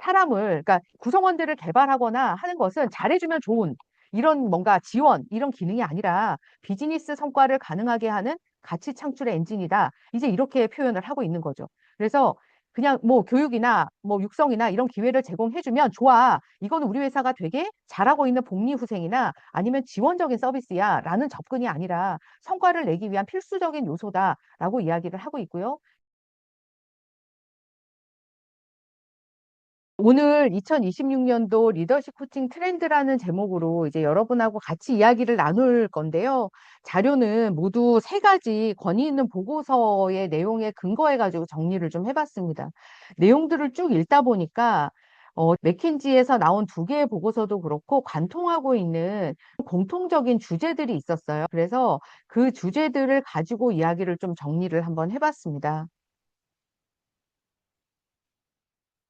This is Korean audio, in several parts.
사람을, 그러니까 구성원들을 개발하거나 하는 것은 잘해주면 좋은 이런 뭔가 지원, 이런 기능이 아니라 비즈니스 성과를 가능하게 하는 가치 창출의 엔진이다. 이제 이렇게 표현을 하고 있는 거죠. 그래서 그냥 뭐 교육이나 뭐 육성이나 이런 기회를 제공해주면 좋아. 이건 우리 회사가 되게 잘하고 있는 복리후생이나 아니면 지원적인 서비스야. 라는 접근이 아니라 성과를 내기 위한 필수적인 요소다라고 이야기를 하고 있고요. 오늘 2026년도 리더십 코칭 트렌드라는 제목으로 이제 여러분하고 같이 이야기를 나눌 건데요. 자료는 모두 세 가지 권위 있는 보고서의 내용에 근거해가지고 정리를 좀 해봤습니다. 내용들을 쭉 읽다 보니까 맥킨지에서 나온 두 개의 보고서도 그렇고 관통하고 있는 공통적인 주제들이 있었어요. 그래서 그 주제들을 가지고 이야기를 좀 정리를 한번 해봤습니다.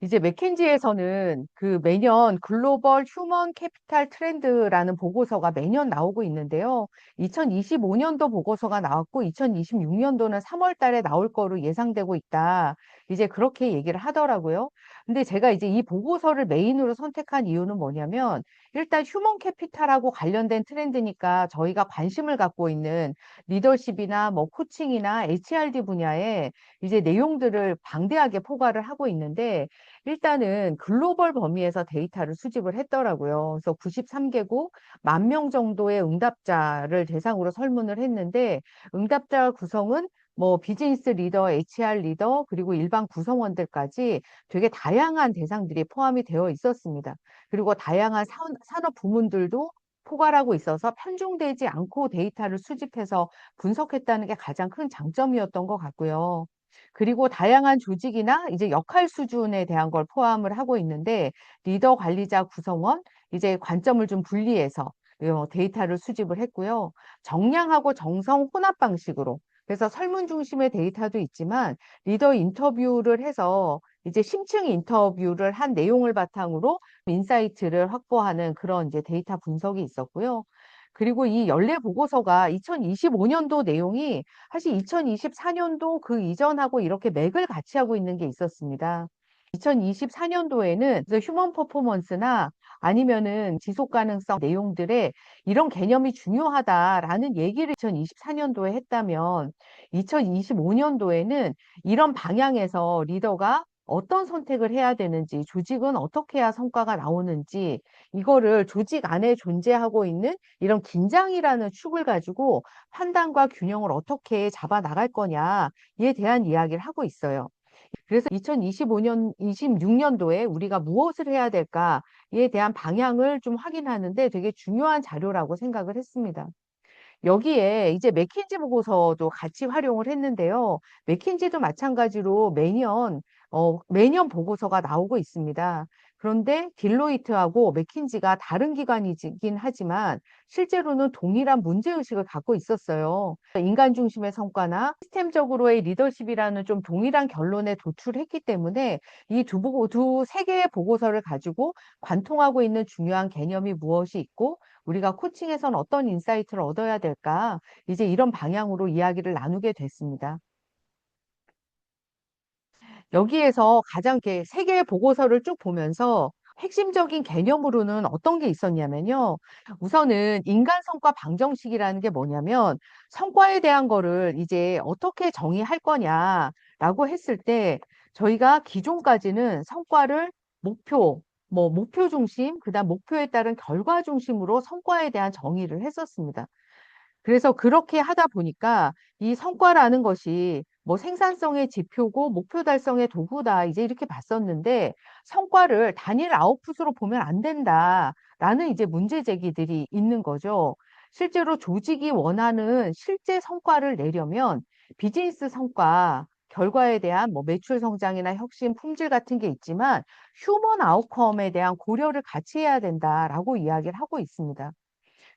이제 맥킨지에서는 그 매년 글로벌 휴먼 캐피탈 트렌드라는 보고서가 매년 나오고 있는데요. 2025년도 보고서가 나왔고 2026년도는 3월 달에 나올 거로 예상되고 있다. 이제 그렇게 얘기를 하더라고요. 근데 제가 이제 이 보고서를 메인으로 선택한 이유는 뭐냐면 일단 휴먼 캐피탈하고 관련된 트렌드니까 저희가 관심을 갖고 있는 리더십이나 뭐 코칭이나 HRD 분야에 이제 내용들을 방대하게 포괄을 하고 있는데 일단은 글로벌 범위에서 데이터를 수집을 했더라고요. 그래서 93개국 10,000명 정도의 응답자를 대상으로 설문을 했는데 응답자 구성은 뭐 비즈니스 리더, HR 리더, 그리고 일반 구성원들까지 되게 다양한 대상들이 포함이 되어 있었습니다. 그리고 다양한 산업 부문들도 포괄하고 있어서 편중되지 않고 데이터를 수집해서 분석했다는 게 가장 큰 장점이었던 것 같고요. 그리고 다양한 조직이나 이제 역할 수준에 대한 걸 포함을 하고 있는데 리더, 관리자, 구성원 이제 관점을 좀 분리해서 데이터를 수집을 했고요. 정량하고 정성 혼합 방식으로 그래서 설문 중심의 데이터도 있지만 리더 인터뷰를 해서 이제 심층 인터뷰를 한 내용을 바탕으로 인사이트를 확보하는 그런 이제 데이터 분석이 있었고요. 그리고 이 연례 보고서가 2025년도 내용이 사실 2024년도 그 이전하고 이렇게 맥을 같이 하고 있는 게 있었습니다. 2024년도에는 휴먼 퍼포먼스나 아니면은 지속 가능성 내용들의 이런 개념이 중요하다라는 얘기를 2024년도에 했다면 2025년도에는 이런 방향에서 리더가 어떤 선택을 해야 되는지, 조직은 어떻게 해야 성과가 나오는지, 이거를 조직 안에 존재하고 있는 이런 긴장이라는 축을 가지고 판단과 균형을 어떻게 잡아 나갈 거냐에 대한 이야기를 하고 있어요. 그래서 2025년, 26년도에 우리가 무엇을 해야 될까에 대한 방향을 좀 확인하는데 되게 중요한 자료라고 생각을 했습니다. 여기에 이제 맥킨지 보고서도 같이 활용을 했는데요. 맥킨지도 마찬가지로 매년 보고서가 나오고 있습니다. 그런데 딜로이트하고 맥킨지가 다른 기관이긴 하지만 실제로는 동일한 문제의식을 갖고 있었어요. 인간 중심의 성과나 시스템적으로의 리더십이라는 좀 동일한 결론에 도출했기 때문에 이 세 개의 보고서를 가지고 관통하고 있는 중요한 개념이 무엇이 있고 우리가 코칭에선 어떤 인사이트를 얻어야 될까? 이제 이런 방향으로 이야기를 나누게 됐습니다. 여기에서 가장 이렇게 세 개의 보고서를 쭉 보면서 핵심적인 개념으로는 어떤 게 있었냐면요. 우선은 인간 성과 방정식이라는 게 뭐냐면 성과에 대한 거를 이제 어떻게 정의할 거냐라고 했을 때 저희가 기존까지는 성과를 목표, 뭐 목표 중심, 그다음 목표에 따른 결과 중심으로 성과에 대한 정의를 했었습니다. 그래서 그렇게 하다 보니까 이 성과라는 것이 뭐 생산성의 지표고 목표 달성의 도구다 이제 이렇게 봤었는데 성과를 단일 아웃풋으로 보면 안 된다라는 이제 문제 제기들이 있는 거죠. 실제로 조직이 원하는 실제 성과를 내려면 비즈니스 성과, 결과에 대한 뭐 매출 성장이나 혁신, 품질 같은 게 있지만 휴먼 아웃컴에 대한 고려를 같이 해야 된다라고 이야기를 하고 있습니다.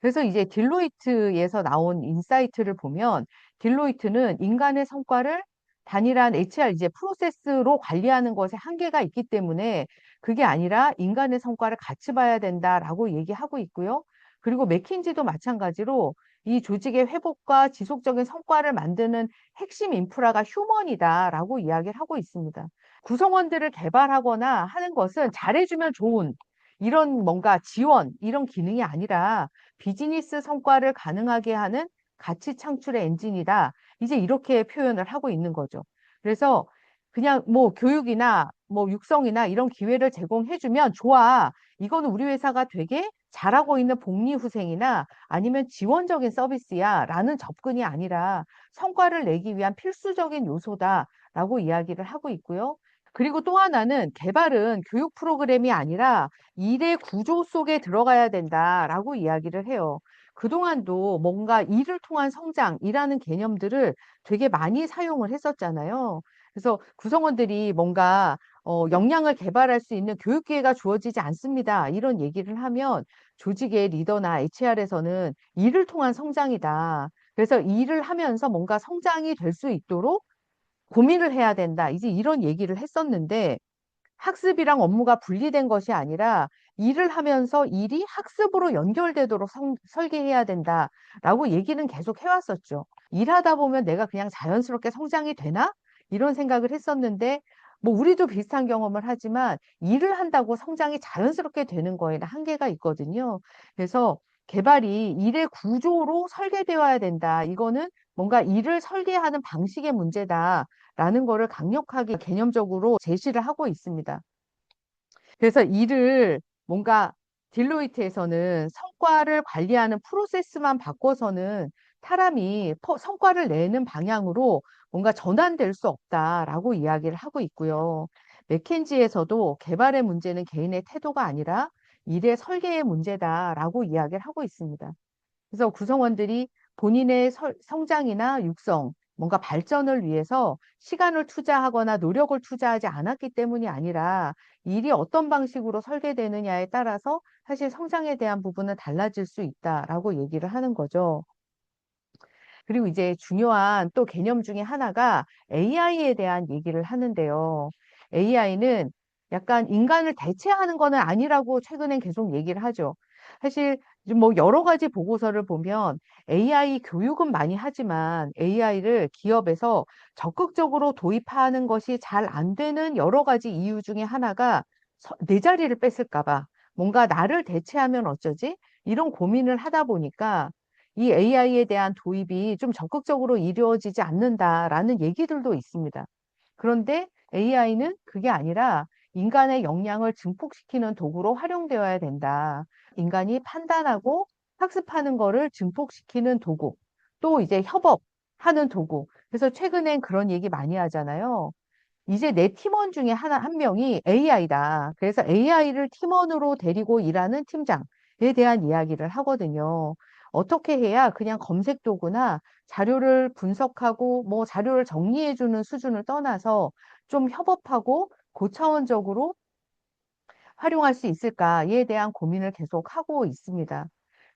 그래서 이제 딜로이트에서 나온 인사이트를 보면 딜로이트는 인간의 성과를 단일한 HR 이제 프로세스로 관리하는 것에 한계가 있기 때문에 그게 아니라 인간의 성과를 같이 봐야 된다라고 얘기하고 있고요. 그리고 맥킨지도 마찬가지로 이 조직의 회복과 지속적인 성과를 만드는 핵심 인프라가 휴먼이다라고 이야기를 하고 있습니다. 구성원들을 개발하거나 하는 것은 잘해주면 좋은 이런 뭔가 지원, 이런 기능이 아니라 비즈니스 성과를 가능하게 하는 가치 창출의 엔진이다. 이제 이렇게 표현을 하고 있는 거죠. 그래서 그냥 뭐 교육이나 뭐 육성이나 이런 기회를 제공해주면 좋아. 이거는 우리 회사가 되게 잘하고 있는 복리후생이나 아니면 지원적인 서비스야 라는 접근이 아니라 성과를 내기 위한 필수적인 요소다라고 이야기를 하고 있고요. 그리고 또 하나는 개발은 교육 프로그램이 아니라 일의 구조 속에 들어가야 된다라고 이야기를 해요. 그동안도 뭔가 일을 통한 성장이라는 개념들을 되게 많이 사용을 했었잖아요. 그래서 구성원들이 뭔가 역량을 개발할 수 있는 교육 기회가 주어지지 않습니다. 이런 얘기를 하면 조직의 리더나 HR에서는 일을 통한 성장이다. 그래서 일을 하면서 뭔가 성장이 될 수 있도록 고민을 해야 된다. 이제 이런 얘기를 했었는데 학습이랑 업무가 분리된 것이 아니라 일을 하면서 일이 학습으로 연결되도록 설계해야 된다라고 얘기는 계속 해왔었죠. 일하다 보면 내가 그냥 자연스럽게 성장이 되나? 이런 생각을 했었는데 뭐 우리도 비슷한 경험을 하지만 일을 한다고 성장이 자연스럽게 되는 거에는 한계가 있거든요. 그래서 개발이 일의 구조로 설계되어야 된다. 이거는 뭔가 일을 설계하는 방식의 문제다. 라는 거를 강력하게 개념적으로 제시를 하고 있습니다. 그래서 이를 뭔가 딜로이트에서는 성과를 관리하는 프로세스만 바꿔서는 사람이 성과를 내는 방향으로 뭔가 전환될 수 없다라고 이야기를 하고 있고요. 맥켄지에서도 개발의 문제는 개인의 태도가 아니라 일의 설계의 문제다라고 이야기를 하고 있습니다. 그래서 구성원들이 본인의 성장이나 육성, 뭔가 발전을 위해서 시간을 투자하거나 노력을 투자하지 않았기 때문이 아니라 일이 어떤 방식으로 설계되느냐에 따라서 사실 성장에 대한 부분은 달라질 수 있다라고 얘기를 하는 거죠. 그리고 이제 중요한 또 개념 중에 하나가 AI에 대한 얘기를 하는데요. AI는 약간 인간을 대체하는 거는 아니라고 최근엔 계속 얘기를 하죠. 사실 뭐 여러 가지 보고서를 보면 AI 교육은 많이 하지만 AI를 기업에서 적극적으로 도입하는 것이 잘 안 되는 여러 가지 이유 중에 하나가 내 자리를 뺏을까 봐 뭔가 나를 대체하면 어쩌지? 이런 고민을 하다 보니까 이 AI에 대한 도입이 좀 적극적으로 이루어지지 않는다라는 얘기들도 있습니다. 그런데 AI는 그게 아니라 인간의 역량을 증폭시키는 도구로 활용되어야 된다. 인간이 판단하고 학습하는 거를 증폭시키는 도구. 또 이제 협업하는 도구. 그래서 최근엔 그런 얘기 많이 하잖아요. 이제 내 팀원 중에 한 명이 AI다. 그래서 AI를 팀원으로 데리고 일하는 팀장에 대한 이야기를 하거든요. 어떻게 해야 그냥 검색 도구나 자료를 분석하고 뭐 자료를 정리해주는 수준을 떠나서 좀 협업하고 고차원적으로 활용할 수 있을까에 대한 고민을 계속 하고 있습니다.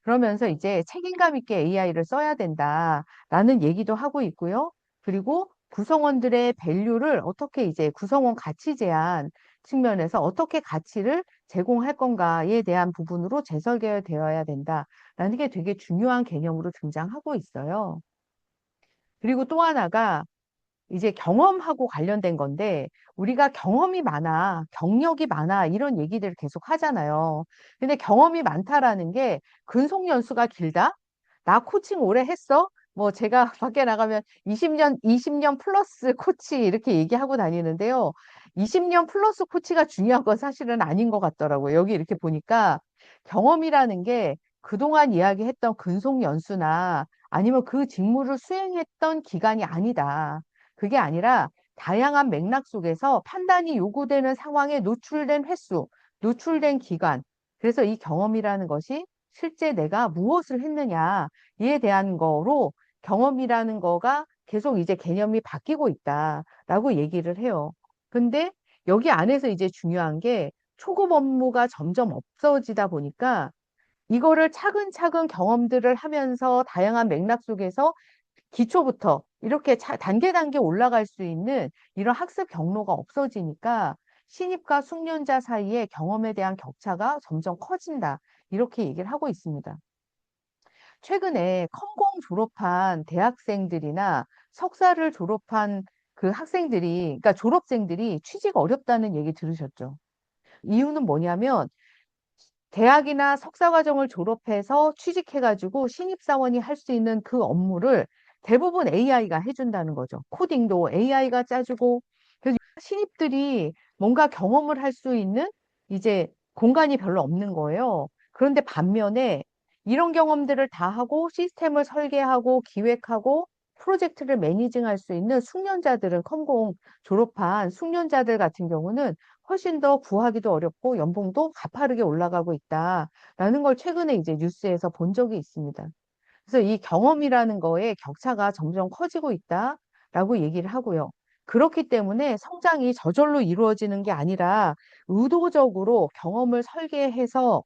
그러면서 이제 책임감 있게 AI를 써야 된다라는 얘기도 하고 있고요. 그리고 구성원들의 밸류를 어떻게 이제 구성원 가치 제한 측면에서 어떻게 가치를 제공할 건가에 대한 부분으로 재설계되어야 된다라는 게 되게 중요한 개념으로 등장하고 있어요. 그리고 또 하나가 이제 경험하고 관련된 건데 우리가 경험이 많아, 경력이 많아 이런 얘기들을 계속 하잖아요. 근데 경험이 많다라는 게 근속 연수가 길다? 나 코칭 오래 했어? 뭐 제가 밖에 나가면 20년 플러스 코치 이렇게 얘기하고 다니는데요. 20년 플러스 코치가 중요한 건 사실은 아닌 것 같더라고요. 여기 이렇게 보니까 경험이라는 게 그동안 이야기했던 근속 연수나 아니면 그 직무를 수행했던 기간이 아니다. 그게 아니라 다양한 맥락 속에서 판단이 요구되는 상황에 노출된 횟수, 노출된 기간. 그래서 이 경험이라는 것이 실제 내가 무엇을 했느냐에 대한 거로 경험이라는 거가 계속 이제 개념이 바뀌고 있다라고 얘기를 해요. 근데 여기 안에서 이제 중요한 게 초급 업무가 점점 없어지다 보니까 이거를 차근차근 경험들을 하면서 다양한 맥락 속에서 기초부터 이렇게 단계 단계 올라갈 수 있는 이런 학습 경로가 없어지니까 신입과 숙련자 사이에 경험에 대한 격차가 점점 커진다. 이렇게 얘기를 하고 있습니다. 최근에 컴공 졸업한 대학생들이나 석사를 졸업한 그 학생들이, 그러니까 졸업생들이 취직 어렵다는 얘기 들으셨죠? 이유는 뭐냐면 대학이나 석사과정을 졸업해서 취직해가지고 신입사원이 할 수 있는 그 업무를 대부분 AI가 해준다는 거죠. 코딩도 AI가 짜주고, 그래서 신입들이 뭔가 경험을 할 수 있는 이제 공간이 별로 없는 거예요. 그런데 반면에 이런 경험들을 다 하고 시스템을 설계하고 기획하고 프로젝트를 매니징할 수 있는 숙련자들은 컴공 졸업한 숙련자들 같은 경우는 훨씬 더 구하기도 어렵고 연봉도 가파르게 올라가고 있다라는 걸 최근에 이제 뉴스에서 본 적이 있습니다. 그래서 이 경험이라는 거에 격차가 점점 커지고 있다라고 얘기를 하고요. 그렇기 때문에 성장이 저절로 이루어지는 게 아니라 의도적으로 경험을 설계해서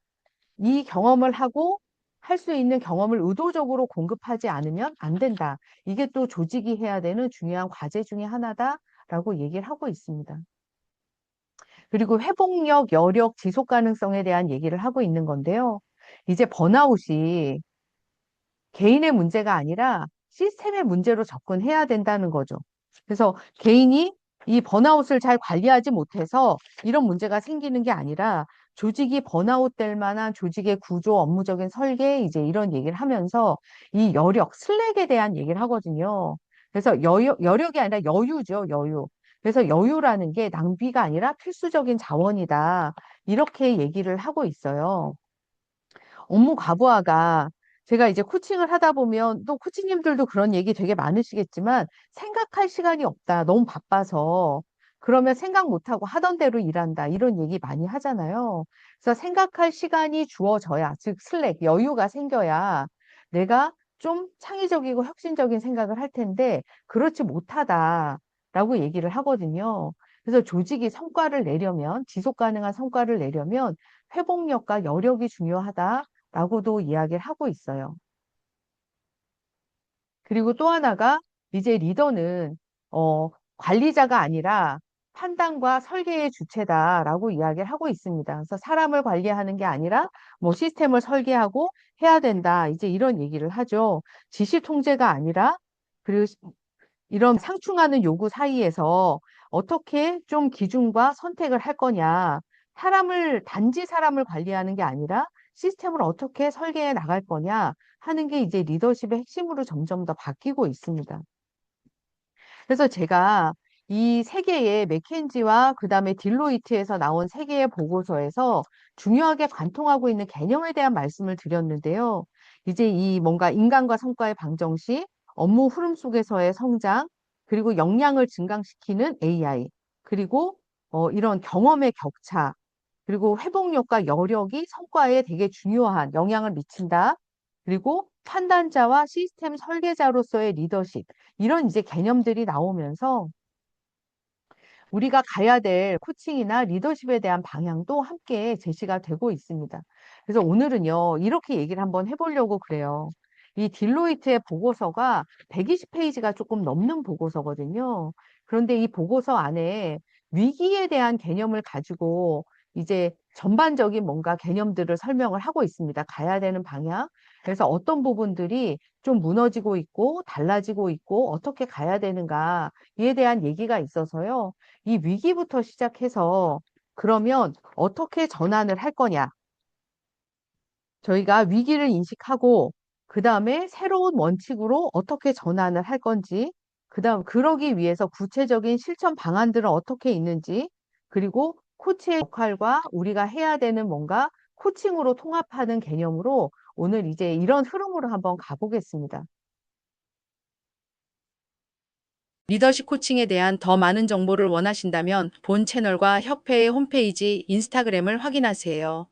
이 경험을 하고 할 수 있는 경험을 의도적으로 공급하지 않으면 안 된다. 이게 또 조직이 해야 되는 중요한 과제 중에 하나다라고 얘기를 하고 있습니다. 그리고 회복력, 여력, 지속 가능성에 대한 얘기를 하고 있는 건데요. 이제 번아웃이 개인의 문제가 아니라 시스템의 문제로 접근해야 된다는 거죠. 그래서 개인이 이 번아웃을 잘 관리하지 못해서 이런 문제가 생기는 게 아니라 조직이 번아웃 될 만한 조직의 구조, 업무적인 설계, 이제 이런 얘기를 하면서 이 여력, 슬랙에 대한 얘기를 하거든요. 그래서 여력이 아니라 여유죠, 여유. 그래서 여유라는 게 낭비가 아니라 필수적인 자원이다. 이렇게 얘기를 하고 있어요. 업무 과부하가 제가 이제 코칭을 하다 보면 또 코치님들도 그런 얘기 되게 많으시겠지만 생각할 시간이 없다. 너무 바빠서. 그러면 생각 못하고 하던 대로 일한다. 이런 얘기 많이 하잖아요. 그래서 생각할 시간이 주어져야, 즉 슬랙, 여유가 생겨야 내가 좀 창의적이고 혁신적인 생각을 할 텐데 그렇지 못하다라고 얘기를 하거든요. 그래서 조직이 성과를 내려면, 지속 가능한 성과를 내려면 회복력과 여력이 중요하다. 라고도 이야기를 하고 있어요. 그리고 또 하나가 이제 리더는 관리자가 아니라 판단과 설계의 주체다라고 이야기를 하고 있습니다. 그래서 사람을 관리하는 게 아니라 뭐 시스템을 설계하고 해야 된다. 이제 이런 얘기를 하죠. 지시 통제가 아니라 그리고 이런 상충하는 요구 사이에서 어떻게 좀 기준과 선택을 할 거냐. 단지 사람을 관리하는 게 아니라 시스템을 어떻게 설계해 나갈 거냐 하는 게 이제 리더십의 핵심으로 점점 더 바뀌고 있습니다. 그래서 제가 이 세 개의 맥켄지와 그다음에 딜로이트에서 나온 세 개의 보고서에서 중요하게 관통하고 있는 개념에 대한 말씀을 드렸는데요. 이제 이 뭔가 인간과 성과의 방정식, 업무 흐름 속에서의 성장, 그리고 역량을 증강시키는 AI, 그리고 이런 경험의 격차, 그리고 회복력과 여력이 성과에 되게 중요한 영향을 미친다. 그리고 판단자와 시스템 설계자로서의 리더십, 이런 이제 개념들이 나오면서 우리가 가야 될 코칭이나 리더십에 대한 방향도 함께 제시가 되고 있습니다. 그래서 오늘은요, 이렇게 얘기를 한번 해보려고 그래요. 이 딜로이트의 보고서가 120페이지가 조금 넘는 보고서거든요. 그런데 이 보고서 안에 위기에 대한 개념을 가지고 이제 전반적인 뭔가 개념들을 설명을 하고 있습니다. 가야 되는 방향. 그래서 어떤 부분들이 좀 무너지고 있고 달라지고 있고 어떻게 가야 되는가에 대한 얘기가 있어서요. 이 위기부터 시작해서 그러면 어떻게 전환을 할 거냐? 저희가 위기를 인식하고 그 다음에 새로운 원칙으로 어떻게 전환을 할 건지, 그 다음 그러기 위해서 구체적인 실천 방안들은 어떻게 있는지, 그리고 코치의 역할과 우리가 해야 되는 뭔가 코칭으로 통합하는 개념으로 오늘 이제 이런 흐름으로 한번 가보겠습니다. 리더십 코칭에 대한 더 많은 정보를 원하신다면 본 채널과 협회의 홈페이지, 인스타그램을 확인하세요.